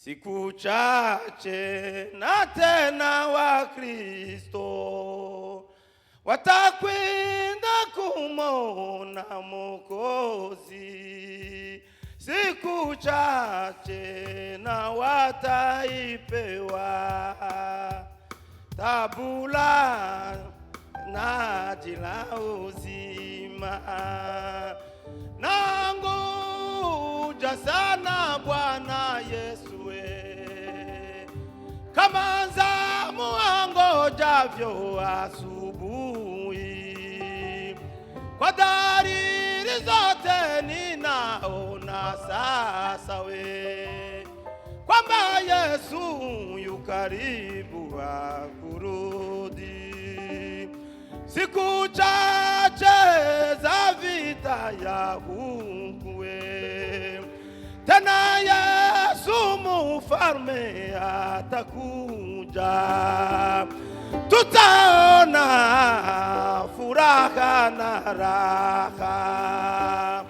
Siku chache na tena Wakristo watakwenda kumwona Mwokozi. Siku chache na wataipewa tabula na jila uzima. Nangoja sana Bwana Yesu kama zamu angojavyo asubuhi. Kwa dalili zote ninaona sasa kwamba Yesu yu karibu kurudi. Siku chache za vita ya huku tena Yesu mfalme atakuja, tutaona furaha na raha,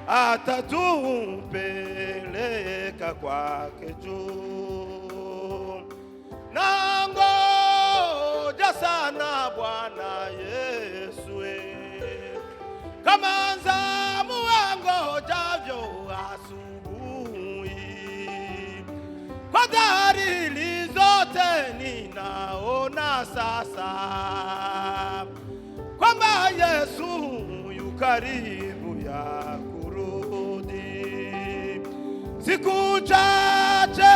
atatupeleka kwake juu. Nangoja sana Bwana Yesu kama zamu angojavyo asubuhi. Kwa dalili zote ninaona sasa kwamba Yesu yu karibu ya kurudi. Siku chache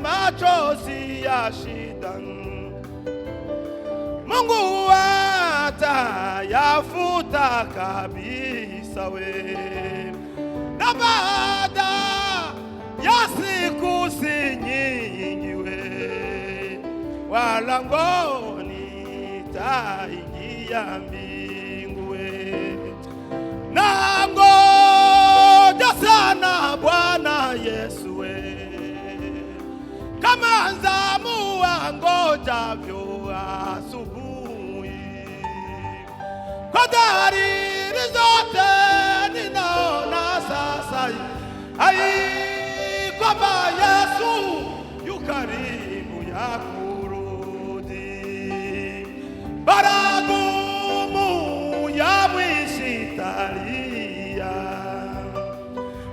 machozi ya shida Mungu atayafuta kabisa na baada ya siku si nyingi walangoni taingia mbingu Nangoja sana Bwana Yesu kama zamu angojavyo asubuhi. Kwa dalili zote ninaona sasa kwamba Yesu yu karibu ya kurudi. Baragumu ya mwisitalia,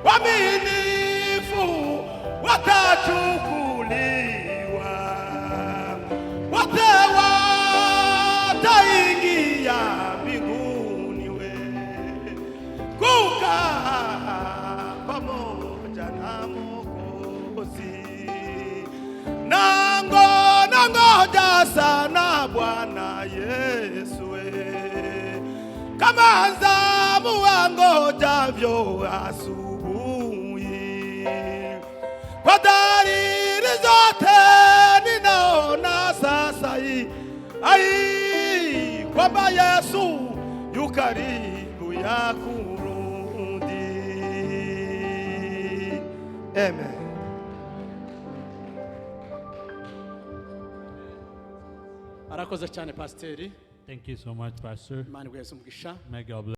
waaminifu watachukuliwa, wote wataingia mbinguni kukaa pamoja na Mwokozi. Nangoja sana Bwana Yesu kama zamu angojavyo asubuhi. Kwa dalili zote ninaona sasa kwamba Yesu yu karibu ya kurudi. Amen. Arakoze cyane Pasiteri. Thank you so much, Pastor. Imana igweze umugisha. May God bless.